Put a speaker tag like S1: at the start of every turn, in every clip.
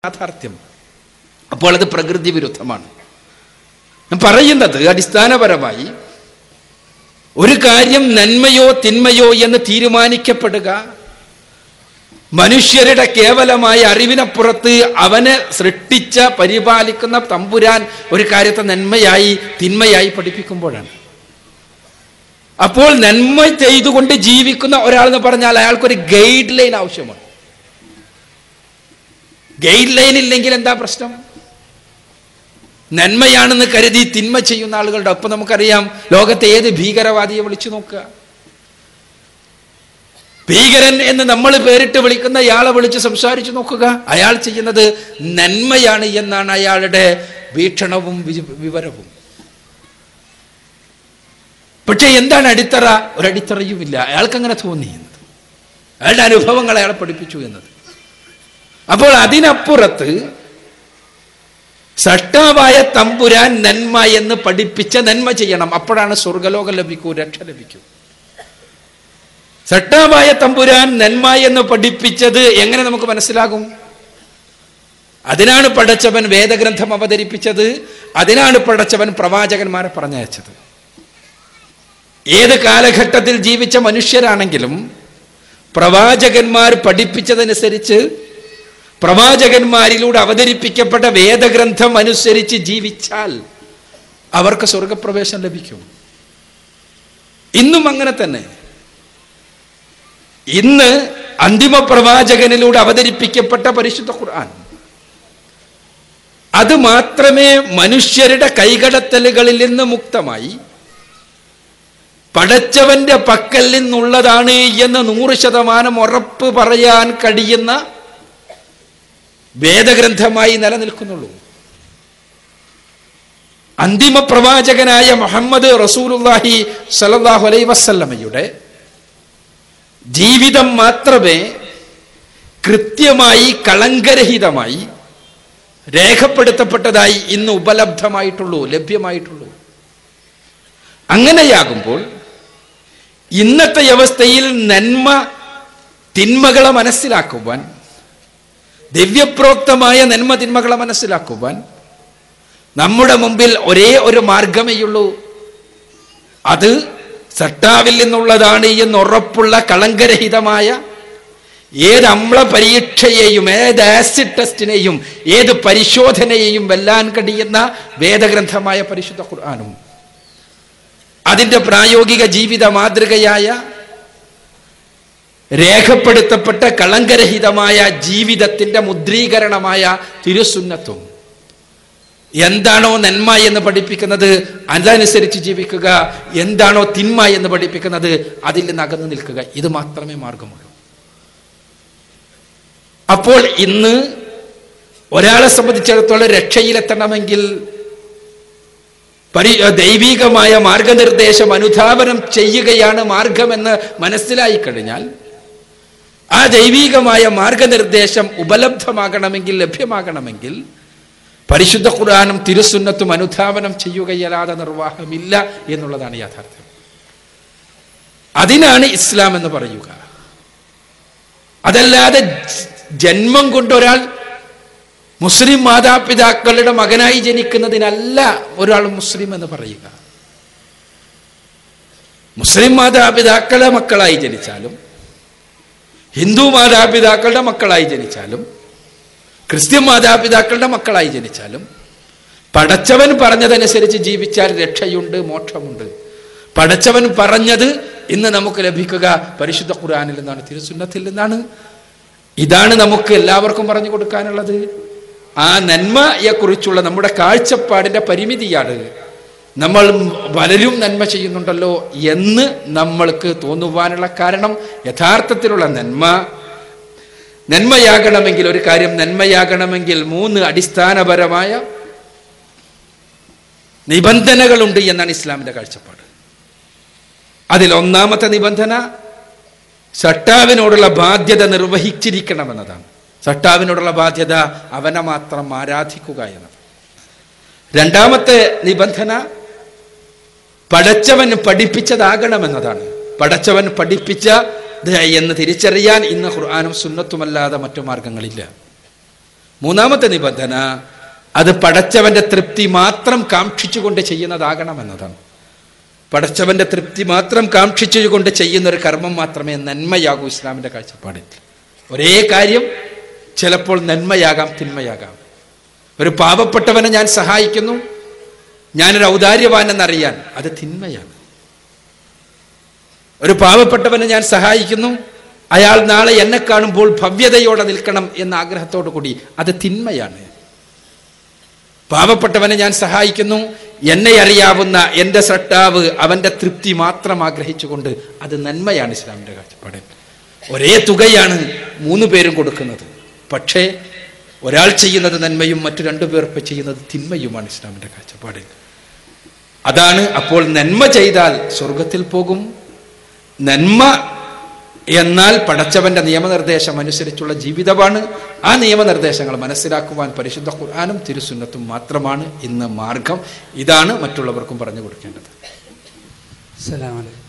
S1: യാഥാർത്ഥ്യം. അപ്പോൾ അത് പ്രകൃതി വിരുദ്ധമാണ്. പറയുന്നത് അടിസ്ഥാനപരമായി ഒരു കാര്യം നന്മയോ തിന്മയോ എന്ന് തീരുമാനിക്കപ്പെടുക മനുഷ്യരുടെ കേവലമായ അറിവിനപ്പുറത്ത് അവനെ സൃഷ്ടിച്ച പരിപാലിക്കുന്ന തമ്പുരാൻ ഒരു കാര്യത്തെ നന്മയായി തിന്മയായി പഠിപ്പിക്കുമ്പോഴാണ്. അപ്പോൾ നന്മ ചെയ്തുകൊണ്ട് ജീവിക്കുന്ന ഒരാളെന്ന് പറഞ്ഞാൽ അയാൾക്കൊരു ഗൈഡ് ലൈൻ ആവശ്യമാണ്. ഗൈഡ് ലൈൻ ഇല്ലെങ്കിൽ എന്താ പ്രശ്നം? നന്മയാണെന്ന് കരുതി തിന്മ ചെയ്യുന്ന ആളുകളുടെ ഒപ്പം നമുക്കറിയാം ലോകത്തെ ഏത് ഭീകരവാദിയെ വിളിച്ചു നോക്കുക. ഭീകരൻ എന്ന് നമ്മൾ പേരിട്ട് വിളിക്കുന്ന ഇയാളെ വിളിച്ച് സംസാരിച്ചു നോക്കുക. അയാൾ ചെയ്യുന്നത് നന്മയാണ് എന്നാണ് അയാളുടെ വീക്ഷണവും വിവരവും. പക്ഷെ എന്താണ് അടിത്തറ? ഒരടിത്തറയുമില്ല. അയാൾക്ക് അങ്ങനെ തോന്നി എന്നത്, അയാളുടെ അനുഭവങ്ങൾ അയാളെ പഠിപ്പിച്ചു എന്നത്. അപ്പോൾ അതിനപ്പുറത്ത് സൃഷ്ടാവായ തമ്പുരാൻ നന്മ എന്ന് പഠിപ്പിച്ച നന്മ ചെയ്യണം. അപ്പോഴാണ് സ്വർഗലോകം ലഭിക്കൂ, രക്ഷ ലഭിക്കൂ. സൃഷ്ടാവായ തമ്പുരാൻ നന്മ എന്ന് പഠിപ്പിച്ചത് എങ്ങനെ നമുക്ക് മനസ്സിലാകും? അതിനാണ് പടച്ചവൻ വേദഗ്രന്ഥം അവതരിപ്പിച്ചത്, അതിനാണ് പടച്ചവൻ പ്രവാചകന്മാരെ പറഞ്ഞയച്ചത്. ഏത് കാലഘട്ടത്തിൽ ജീവിച്ച മനുഷ്യരാണെങ്കിലും പ്രവാചകന്മാർ പഠിപ്പിച്ചതനുസരിച്ച് പ്രവാചകന്മാരിലൂടെ അവതരിപ്പിക്കപ്പെട്ട വേദഗ്രന്ഥം അനുസരിച്ച് ജീവിച്ചാൽ അവർക്ക് സ്വർഗപ്രവേശനം ലഭിക്കും. ഇന്നും അങ്ങനെ തന്നെ. ഇന്ന് അന്തിമ പ്രവാചകനിലൂടെ അവതരിപ്പിക്കപ്പെട്ട പരിശുദ്ധ ഖുർആൻ അത് മാത്രമേ മനുഷ്യരുടെ കൈകടത്തലുകളിൽ നിന്ന് മുക്തമായി പടച്ചവന്റെ പക്കൽ നിന്നുള്ളതാണ് എന്ന് 100% ഉറപ്പ് പറയാൻ കഴിയുന്ന വേദഗ്രന്ഥമായി നിലനിൽക്കുന്നുള്ളൂ. അന്തിമ പ്രവാചകനായ മുഹമ്മദ് റസൂലുള്ളാഹി സ്വല്ലല്ലാഹു അലൈഹി വസല്ലമയുടെ ജീവിതം മാത്രമേ കൃത്യമായി കളങ്കരഹിതമായി രേഖപ്പെടുത്തപ്പെട്ടതായി ഇന്ന് ഉപലബ്ധമായിട്ടുള്ളൂ, ലഭ്യമായിട്ടുള്ളൂ. അങ്ങനെയാകുമ്പോൾ ഇന്നത്തെ അവസ്ഥയിൽ നന്മ തിന്മകളെ മനസ്സിലാക്കുവാൻ, ദിവ്യപ്രോക്തമായ നന്മ തിന്മകളെ മനസ്സിലാക്കുവാൻ നമ്മുടെ മുമ്പിൽ ഒരേ ഒരു മാർഗമേയുള്ളൂ. അത് സൃഷ്ടാവിൽ നിന്നുള്ളതാണ് എന്നുറപ്പുള്ള കളങ്കരഹിതമായ ഏത് അമ്ല പരീക്ഷയെയും ഏത് ആസിഡ് ടെസ്റ്റിനെയും ഏത് പരിശോധനയെയും വെല്ലാൻ കഴിയുന്ന വേദഗ്രന്ഥമായ പരിശുദ്ധ ഖുർആനും അതിൻ്റെ പ്രായോഗിക ജീവിത മാതൃകയായ രേഖപ്പെടുത്തപ്പെട്ട കളങ്കരഹിതമായ ജീവിതത്തിൻ്റെ മുദ്രീകരണമായ തിരുസുന്നത്തും എന്താണോ നന്മ എന്ന് പഠിപ്പിക്കുന്നത് അതനുസരിച്ച് ജീവിക്കുക, എന്താണോ തിന്മ എന്ന് പഠിപ്പിക്കുന്നത് അതിൽ നിന്ന് അകന്നു നിൽക്കുക. ഇത് മാത്രമേ മാർഗമുള്ളൂ. അപ്പോൾ ഇന്ന് ഒരാളെ സംബന്ധിച്ചിടത്തോളം രക്ഷയിലെത്തണമെങ്കിൽ ദൈവികമായ മാർഗനിർദ്ദേശം അനുധാവനം ചെയ്യുകയാണ് മാർഗമെന്ന് മനസ്സിലായി കഴിഞ്ഞാൽ ആ ദൈവികമായ മാർഗനിർദ്ദേശം ഉപലബ്ധമാകണമെങ്കിൽ, ലഭ്യമാകണമെങ്കിൽ പരിശുദ്ധ ഖുർആനും തിരുസുന്നത്തും അനുധാവനം ചെയ്യുകയല്ലാതെ നിർവാഹമില്ല എന്നുള്ളതാണ് യാഥാർത്ഥ്യം. അതിനാണ് ഇസ്ലാം എന്ന് പറയുക. അതല്ലാതെ ജന്മം കൊണ്ടൊരാൾ മുസ്ലിം മാതാപിതാക്കളുടെ മകനായി ജനിക്കുന്നതിനല്ല ഒരാൾ മുസ്ലിം എന്ന് പറയുക. മുസ്ലിം മാതാപിതാക്കളുടെ മക്കളായി ജനിച്ചാലും ഹിന്ദു മാതാപിതാക്കളുടെ മക്കളായി ജനിച്ചാലും ക്രിസ്ത്യൻ മാതാപിതാക്കളുടെ മക്കളായി ജനിച്ചാലും പടച്ചവൻ പറഞ്ഞതനുസരിച്ച് ജീവിച്ചാൽ രക്ഷയുണ്ട്, മോക്ഷമുണ്ട്. പടച്ചവൻ പറഞ്ഞത് ഇന്ന് നമുക്ക് ലഭിക്കുക പരിശുദ്ധ ഖുർആനിൽ നിന്നാണ്, തിരുസുന്നത്തിൽ നിന്നാണ്. ഇതാണ് നമുക്ക് എല്ലാവർക്കും പറഞ്ഞു കൊടുക്കാനുള്ളത്. ആ നന്മയെക്കുറിച്ചുള്ള നമ്മുടെ കാഴ്ചപ്പാടിന്റെ പരിമിതിയാണ് നമ്മൾ പലരും നന്മ ചെയ്യുന്നുണ്ടല്ലോ എന്ന് നമ്മൾക്ക് തോന്നുവാനുള്ള കാരണം. യഥാർത്ഥത്തിലുള്ള നന്മയാകണമെങ്കിൽ, ഒരു കാര്യം നന്മയാകണമെങ്കിൽ 3 അടിസ്ഥാനപരമായ നിബന്ധനകളുണ്ട് എന്നാണ് ഇസ്ലാമിന്റെ കാഴ്ചപ്പാട്. അതിൽ ഒന്നാമത്തെ നിബന്ധന സൃഷ്ടാവിനോടുള്ള ബാധ്യത നിർവഹിച്ചിരിക്കണമെന്നതാണ്. സൃഷ്ടാവിനോടുള്ള ബാധ്യത അവനെ മാത്രം ആരാധിക്കുക എന്നത്. രണ്ടാമത്തെ നിബന്ധന പടച്ചവൻ പഠിപ്പിച്ചതാകണമെന്നതാണ്. പടച്ചവൻ പഠിപ്പിച്ച എന്ന് തിരിച്ചറിയാൻ ഇന്ന് ഖുർആനും സുന്നത്തുമല്ലാതെ മറ്റു മാർഗങ്ങളില്ല. മൂന്നാമത്തെ നിബന്ധന, അത് പടച്ചവന്റെ തൃപ്തി മാത്രം കാക്ഷിച്ചുകൊണ്ട് ചെയ്യുന്നതാകണമെന്നതാണ്. പടച്ചവന്റെ തൃപ്തി മാത്രം കാക്ഷിച്ചുകൊണ്ട് ചെയ്യുന്ന ഒരു കർമ്മം മാത്രമേ നന്മയാകൂ ഇസ്ലാമിന്റെ കാഴ്ചപ്പാടിൽ. ഒരേ കാര്യം ചിലപ്പോൾ നന്മയാകാം, തിന്മയാകാം. ഒരു പാവപ്പെട്ടവനെ ഞാൻ സഹായിക്കുന്നു, ഞാനൊരു ഔദാര്യവാൻ എന്നറിയാൻ, അത് തിന്മയാണ്. ഒരു പാവപ്പെട്ടവനെ ഞാൻ സഹായിക്കുന്നു, അയാൾ നാളെ എന്നെ കാണുമ്പോൾ ഭവ്യതയോടെ നിൽക്കണം എന്ന ആഗ്രഹത്തോടു കൂടി, അത് തിന്മയാണ്. പാവപ്പെട്ടവനെ ഞാൻ സഹായിക്കുന്നു, എന്നെ അറിയാവുന്ന എൻ്റെ സൃഷ്ടാവ് അവന്റെ തൃപ്തി മാത്രം ആഗ്രഹിച്ചുകൊണ്ട്, അത് നന്മയാണ് ഇസ്ലാമിന്റെ കാഴ്ചപ്പാട്. ഒരേ തുകയാണ് 3 പേരും കൊടുക്കുന്നത്, പക്ഷേ ഒരാൾ ചെയ്യുന്നത് നന്മയും മറ്റു 2 പേർ ചെയ്യുന്നത് തിന്മയുമാണ് ഇസ്ലാമിന്റെ കാഴ്ചപ്പാടിൽ. അതാണ്. അപ്പോൾ നന്മ ചെയ്താൽ സ്വർഗത്തിൽ പോകും. നന്മ എന്നാൽ പടച്ചവന്റെ നിയമനിർദ്ദേശം അനുസരിച്ചുള്ള ജീവിതമാണ്. ആ നിയമനിർദ്ദേശങ്ങൾ മനസ്സിലാക്കുവാൻ പരിശുദ്ധ ഖുർആനും തിരുസുന്നത്തും മാത്രമാണ് ഇന്ന് മാർഗം. ഇതാണ് മറ്റുള്ളവർക്കും പറഞ്ഞു കൊടുക്കേണ്ടത്.
S2: അസ്സലാമു അലൈക്കും.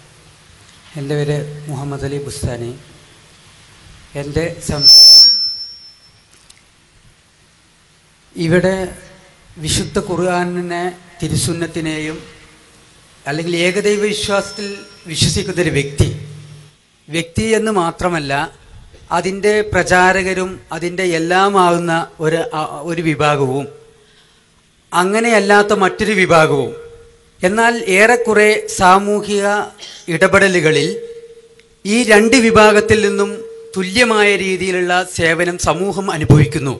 S2: എൻ്റെ പേര് മുഹമ്മദ് അലി ബുസ്താനി. എൻ്റെ ഇവിടെ വിശുദ്ധ ഖുർആനിനെ തിരുസുന്നത്തിനെയും അല്ലെങ്കിൽ ഏകദൈവ വിശ്വാസത്തിൽ വിശ്വസിക്കുന്നൊരു വ്യക്തി എന്ന് മാത്രമല്ല, അതിൻ്റെ പ്രചാരകരും അതിൻ്റെ എല്ലാമാകുന്ന ഒരു വിഭാഗവും അങ്ങനെയല്ലാത്ത മറ്റൊരു വിഭാഗവും, എന്നാൽ ഏറെക്കുറെ സാമൂഹിക ഇടപെടലുകളിൽ ഈ 2 വിഭാഗത്തിൽ നിന്നും തുല്യമായ രീതിയിലുള്ള സേവനം സമൂഹം അനുഭവിക്കുന്നു.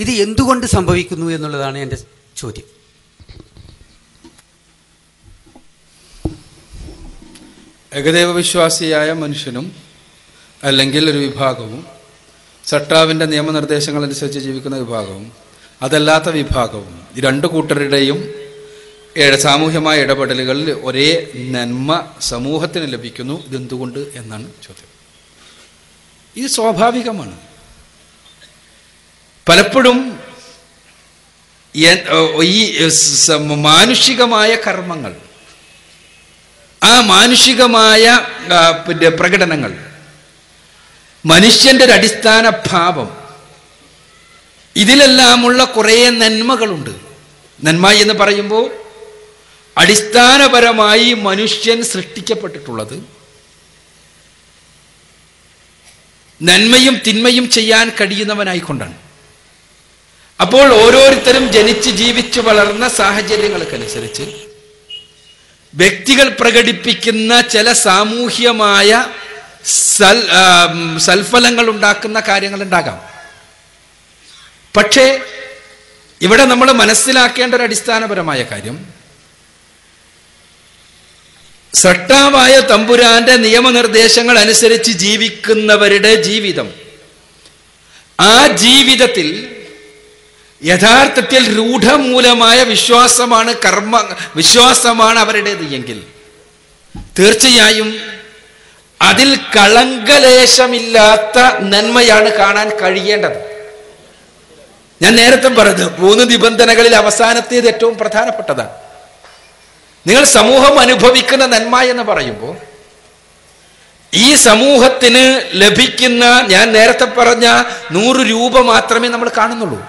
S2: ഇത് എന്തുകൊണ്ട് സംഭവിക്കുന്നു എന്നുള്ളതാണ് എൻ്റെ ചോദ്യം.
S1: ഏകദൈവ വിശ്വാസിയായ മനുഷ്യനും അല്ലെങ്കിൽ ഒരു വിഭാഗവും, സട്ടാവിൻ്റെ നിയമനിർദ്ദേശങ്ങൾ അനുസരിച്ച് ജീവിക്കുന്ന വിഭാഗവും അതല്ലാത്ത വിഭാഗവും, ഈ 2 കൂട്ടരുടെയും സാമൂഹ്യമായ ഇടപെടലുകളിൽ ഒരേ നന്മ സമൂഹത്തിന് ലഭിക്കുന്നു. ഇതെന്തുകൊണ്ട് എന്നാണ് ചോദ്യം. ഇത് സ്വാഭാവികമാണ്. പലപ്പോഴും ഈ മാനുഷികമായ കർമ്മങ്ങൾ, ആ മാനുഷികമായ പ്രകടനങ്ങൾ, മനുഷ്യന്റെ ഒരു അടിസ്ഥാന ഭാവം, ഇതിലെല്ലാമുള്ള കുറേ നന്മകളുണ്ട്. നന്മ എന്ന് പറയുമ്പോൾ അടിസ്ഥാനപരമായി മനുഷ്യൻ സൃഷ്ടിക്കപ്പെട്ടിട്ടുള്ളത് നന്മയും തിന്മയും ചെയ്യാൻ കഴിയുന്നവനായിക്കൊണ്ടാണ്. അപ്പോൾ ഓരോരുത്തരും ജനിച്ച് ജീവിച്ചു വളർന്ന സാഹചര്യങ്ങൾക്കനുസരിച്ച് വ്യക്തികൾ പ്രകടിപ്പിക്കുന്ന ചില സാമൂഹ്യമായ സൽഫലങ്ങൾ ഉണ്ടാക്കുന്ന കാര്യങ്ങൾ ഉണ്ടാകാം. പക്ഷേ ഇവിടെ നമ്മൾ മനസ്സിലാക്കേണ്ട ഒരു അടിസ്ഥാനപരമായ കാര്യം, സട്ടാവായ തമ്പുരാന്റെ നിയമനിർദ്ദേശങ്ങൾ അനുസരിച്ച് ജീവിക്കുന്നവരുടെ ജീവിതം, ആ ജീവിതത്തിൽ യഥാർത്ഥത്തിൽ രൂഢമൂലമായ വിശ്വാസമാണ് അവരുടേത് എങ്കിൽ തീർച്ചയായും അതിൽ കളങ്കലേശമില്ലാത്ത നന്മയാണ് കാണാൻ കഴിയേണ്ടത്. ഞാൻ നേരത്തെ പറഞ്ഞു, 3 നിബന്ധനകളിൽ അവസാനത്തേത് ഏറ്റവും പ്രധാനപ്പെട്ടതാണ്. നിങ്ങൾ സമൂഹം അനുഭവിക്കുന്ന നന്മ എന്ന് പറയുമ്പോൾ ഈ സമൂഹത്തിന് ലഭിക്കുന്ന, ഞാൻ നേരത്തെ പറഞ്ഞ 100 രൂപ മാത്രമേ നമ്മൾ കാണുന്നുള്ളൂ.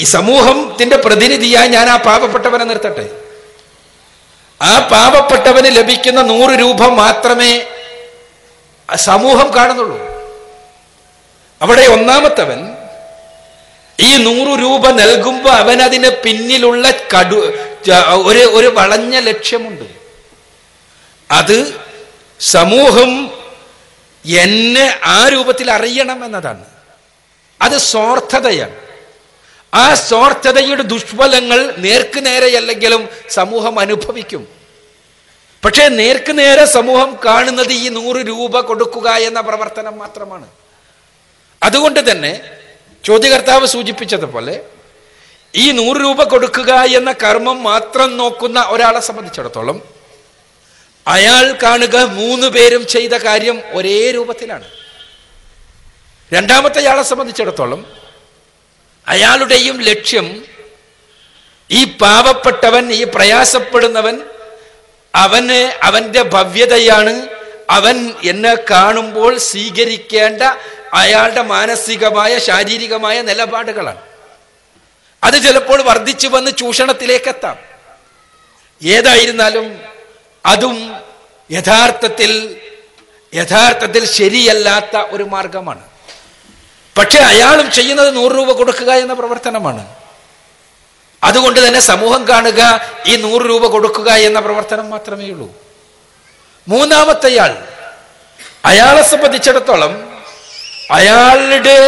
S1: ഈ സമൂഹത്തിന്റെ പ്രതിനിധിയായി ഞാൻ ആ പാവപ്പെട്ടവനെ നിർത്തട്ടെ. ആ പാവപ്പെട്ടവന് ലഭിക്കുന്ന 100 രൂപ മാത്രമേ സമൂഹം കാണുന്നുള്ളൂ. അവിടെ ഒന്നാമത്തവൻ ഈ 100 രൂപ നൽകുമ്പോൾ അവനതിന് പിന്നിലുള്ള ഒരു വളഞ്ഞ ലക്ഷ്യമുണ്ട്. അത് സമൂഹം എന്നെ ആ രൂപത്തിൽ അറിയണം എന്നതാണ്. അത് സ്വാർത്ഥതയാണ്. ആ സ്വാർത്ഥതയുടെ ദുഷ്ഫലങ്ങൾ നേർക്കുനേരെയല്ലെങ്കിലും സമൂഹം അനുഭവിക്കും. പക്ഷേ നേർക്കുനേരെ സമൂഹം കാണുന്നത് ഈ 100 രൂപ കൊടുക്കുക എന്ന പ്രവർത്തനം മാത്രമാണ്. അതുകൊണ്ട് തന്നെ ചോദ്യകർത്താവ് സൂചിപ്പിച്ചതുപോലെ ഈ 100 രൂപ കൊടുക്കുക എന്ന കർമ്മം മാത്രം നോക്കുന്ന ഒരാളെ സംബന്ധിച്ചിടത്തോളം അയാൾ കാണുക 3 പേരും ചെയ്ത കാര്യം ഒരേ രൂപത്തിലാണ്. രണ്ടാമത്തെ ആളെ സംബന്ധിച്ചിടത്തോളം അയാളുടെയും ലക്ഷ്യം ഈ പാവപ്പെട്ടവൻ, ഈ പ്രയാസപ്പെടുന്നവൻ, അവന്റെ ഭവ്യതയാണ്, അവൻ എന്നെ കാണുമ്പോൾ സ്വീകരിക്കേണ്ട അയാളുടെ മാനസികമായ ശാരീരികമായ നിലപാടുകളാണ്. അത് ചിലപ്പോൾ വർദ്ധിച്ചു വന്ന് ചൂഷണത്തിലേക്ക് എത്താം. ഏതായിരുന്നാലും അതും യഥാർത്ഥത്തിൽ ശരിയല്ലാത്ത ഒരു മാർഗമാണ്. പക്ഷെ അയാളും ചെയ്യുന്നത് 100 രൂപ കൊടുക്കുക എന്ന പ്രവർത്തനമാണ്. അതുകൊണ്ട് തന്നെ സമൂഹം കാണുക ഈ 100 രൂപ കൊടുക്കുക എന്ന പ്രവർത്തനം മാത്രമേ ഉള്ളൂ. മൂന്നാമത്തെ അയാളെ സംബന്ധിച്ചിടത്തോളം അയാളുടെ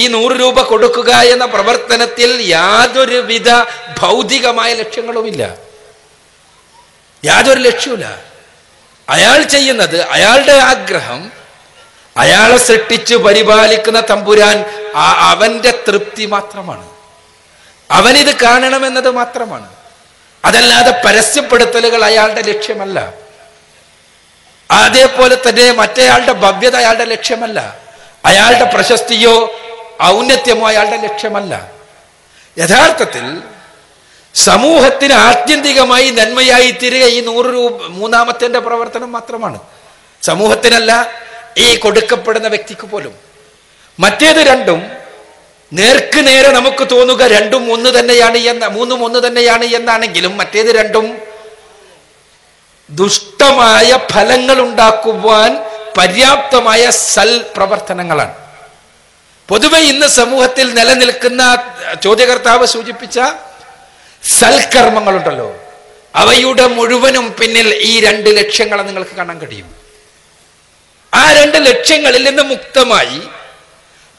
S1: ഈ 100 രൂപ കൊടുക്കുക എന്ന പ്രവർത്തനത്തിൽ യാതൊരുവിധ ഭൗതികമായ ലക്ഷ്യങ്ങളുമില്ല, യാതൊരു ലക്ഷ്യമില്ല. അയാൾ ചെയ്യുന്നത്, അയാളുടെ ആഗ്രഹം, അയാളെ സൃഷ്ടിച്ച് പരിപാലിക്കുന്ന തമ്പുരാൻ അവന്റെ തൃപ്തി മാത്രമാണ്. അവനിത് കാണണമെന്നത് മാത്രമാണ്. അതല്ലാതെ പരസ്യപ്പെടുത്തലുകൾ അയാളുടെ ലക്ഷ്യമല്ല. അതേപോലെ തന്നെ മറ്റേയാളുടെ ഭവ്യത അയാളുടെ ലക്ഷ്യമല്ല. അയാളുടെ പ്രശസ്തിയോ ഔന്നത്യമോ അയാളുടെ ലക്ഷ്യമല്ല. യഥാർത്ഥത്തിൽ സമൂഹത്തിന് ആത്യന്തികമായി നന്മയായി തീരുക ഈ 100 രൂപ മൂന്നാമത്തെ പ്രവർത്തനം മാത്രമാണ്. സമൂഹത്തിനല്ല, ഈ കൊടുക്കപ്പെടുന്ന വ്യക്തിക്ക് പോലും. മറ്റേത് രണ്ടും നേർക്ക് നേരെ നമുക്ക് തോന്നുക രണ്ടും ഒന്ന് തന്നെയാണ് മൂന്നും ഒന്ന് തന്നെയാണ് എന്നാണെങ്കിലും മറ്റേത് രണ്ടും ദുഷ്ടമായ ഫലങ്ങൾ ഉണ്ടാക്കുവാൻ പര്യാപ്തമായ പ്രവർത്തനങ്ങളാണ്. പൊതുവെ ഇന്ന് സമൂഹത്തിൽ നിലനിൽക്കുന്ന ചോദ്യകർത്താവ് സൂചിപ്പിച്ച സൽക്കർമ്മങ്ങളുണ്ടല്ലോ, അവയുടെ മുഴുവനും പിന്നിൽ ഈ 2 ലക്ഷ്യങ്ങളെ നിങ്ങൾക്ക് കാണാൻ കഴിയും. ആ 2 ലക്ഷ്യങ്ങളിൽ നിന്ന് മുക്തമായി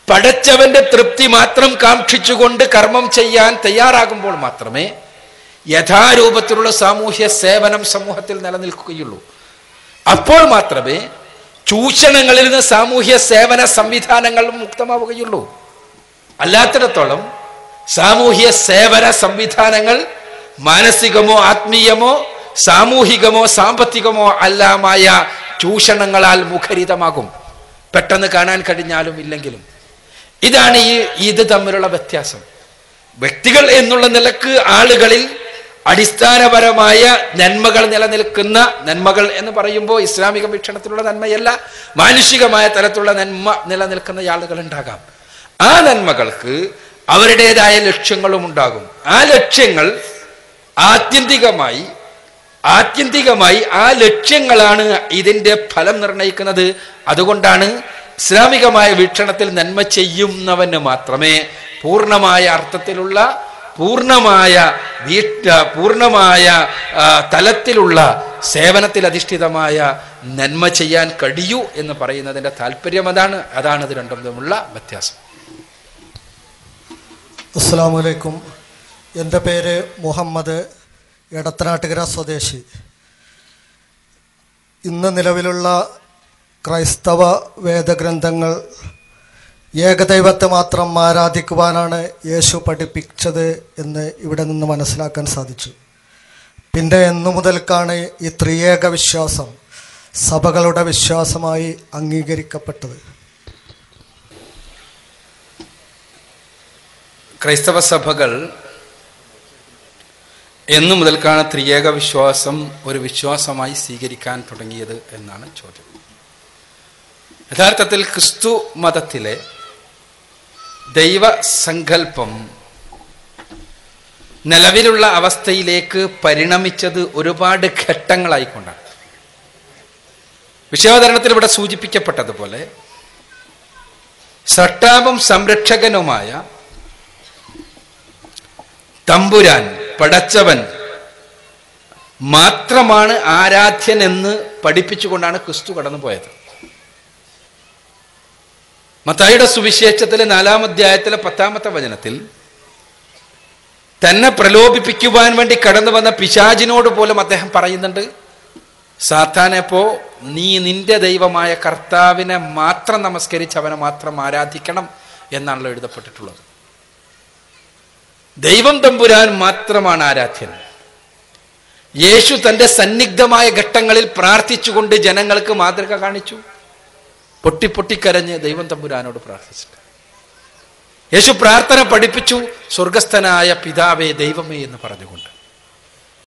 S1: പടച്ചവന്റെ തൃപ്തി മാത്രം കാക്ഷിച്ചുകൊണ്ട് കർമ്മം ചെയ്യാൻ തയ്യാറാകുമ്പോൾ മാത്രമേ യഥാരൂപത്തിലുള്ള സാമൂഹ്യ സേവനം സമൂഹത്തിൽ നിലനിൽക്കുകയുള്ളൂ. അപ്പോൾ മാത്രമേ ചൂഷണങ്ങളിൽ നിന്ന് സാമൂഹ്യ സേവന സംവിധാനങ്ങൾ മുക്തമാവുകയുള്ളൂ. അല്ലാത്തിടത്തോളം സാമൂഹ്യ സേവന സംവിധാനങ്ങൾ മാനസികമോ ആത്മീയമോ സാമൂഹികമോ സാമ്പത്തികമോ എല്ലാമായ ചൂഷണങ്ങളാൽ മുഖരിതമാകും, പെട്ടെന്ന് കാണാൻ കഴിഞ്ഞാലും ഇല്ലെങ്കിലും. ഇതാണ് ഇത് തമ്മിലുള്ള വ്യത്യാസം. വ്യക്തികൾ എന്നുള്ള നിലക്ക് ആളുകളിൽ അടിസ്ഥാനപരമായ നന്മകൾ നിലനിൽക്കുന്ന, നന്മകൾ എന്ന് പറയുമ്പോൾ ഇസ്ലാമിക വീക്ഷണത്തിലുള്ള നന്മയല്ല, മാനുഷികമായ തലത്തിലുള്ള നന്മ നിലനിൽക്കുന്ന ആളുകൾ ഉണ്ടാകാം. ആ നന്മകൾക്ക് അവരുടേതായ ലക്ഷ്യങ്ങളും ഉണ്ടാകും. ആ ലക്ഷ്യങ്ങൾ ആത്യന്തികമായി ആ ലക്ഷ്യങ്ങളാണ് ഇതിന്റെ ഫലം നിർണയിക്കുന്നത്. അതുകൊണ്ടാണ് ഇസ്ലാമികമായ വീക്ഷണത്തിൽ നന്മ ചെയ്യുന്നവന് മാത്രമേ പൂർണ്ണമായ അർത്ഥത്തിലുള്ള പൂർണ്ണമായ തലത്തിലുള്ള സേവനത്തിൽ അധിഷ്ഠിതമായ നന്മ ചെയ്യാൻ കഴിയൂ എന്ന് പറയുന്നതിന്റെ താല്പര്യം അതാണ് ഇത് രണ്ടും തമ്മിലുള്ള വ്യത്യാസം.
S3: അസ്സലാമു അലൈക്കും. എൻ്റെ പേര് മുഹമ്മദ്, എടത്തനാട്ടുകര സ്വദേശി. ഇന്ന് നിലവിലുള്ള ക്രൈസ്തവ വേദഗ്രന്ഥങ്ങൾ ഏകദൈവത്തെ മാത്രം ആരാധിക്കുവാനാണ് യേശു പഠിപ്പിച്ചത് എന്ന് ഇവിടെ നിന്ന് മനസ്സിലാക്കാൻ സാധിച്ചു. പിന്നെ എന്നു മുതൽക്കാണ് ഈ ത്രിയേക വിശ്വാസം സഭകളുടെ വിശ്വാസമായി അംഗീകരിക്കപ്പെട്ടത്?
S1: ക്രൈസ്തവ സഭകൾ എന്നു മുതൽക്കാണ് ത്രിയേക വിശ്വാസം ഒരു വിശ്വാസമായി സ്വീകരിക്കാൻ തുടങ്ങിയത് എന്നാണ് ചോദ്യം. യഥാർത്ഥത്തിൽ ക്രിസ്തു മതത്തിലെ ദൈവസങ്കല്പം നിലവിലുള്ള അവസ്ഥയിലേക്ക് പരിണമിച്ചത് ഒരുപാട് ഘട്ടങ്ങളായിക്കൊണ്ടാണ്. വിഷയാവതരണത്തിൽ ഇവിടെ സൂചിപ്പിക്കപ്പെട്ടതുപോലെ സൃഷ്ടാവും സംരക്ഷകനുമായ തമ്പുരാൻ, പടച്ചവൻ മാത്രമാണ് ആരാധ്യൻ എന്ന് പഠിപ്പിച്ചുകൊണ്ടാണ് ക്രിസ്തു കടന്നുപോയത്. മത്തായിയുടെ സുവിശേഷത്തിലെ 4-ാം അധ്യായത്തിലെ 10-ാമത്തെ വചനത്തിൽ തന്നെ പ്രലോഭിപ്പിക്കുവാൻ വേണ്ടി കടന്നു വന്ന പിശാചിനോട് പോലും അദ്ദേഹം പറയുന്നുണ്ട്, സാത്താനെ പോ, നീ നിന്റെ ദൈവമായ കർത്താവിനെ മാത്രം നമസ്കരിച്ച് അവനെ മാത്രം ആരാധിക്കണം എന്നാണല്ലോ എഴുതപ്പെട്ടിട്ടുള്ളത്. ദൈവം തമ്പുരാൻ മാത്രമാണ് ആരാധ്യൻ. യേശു തന്റെ സന്നിഗ്ധമായ ഘട്ടങ്ങളിൽ പ്രാർത്ഥിച്ചുകൊണ്ട് ജനങ്ങൾക്ക് മാതൃക കാണിച്ചു. പൊട്ടിപ്പൊട്ടിക്കരഞ്ഞ് ദൈവം തമ്പുരാനോട് പ്രാർത്ഥിച്ചിട്ട് യേശു പ്രാർത്ഥന പഠിപ്പിച്ചു, സ്വർഗസ്ഥനായ പിതാവേ, ദൈവമേ എന്ന് പറഞ്ഞുകൊണ്ട്.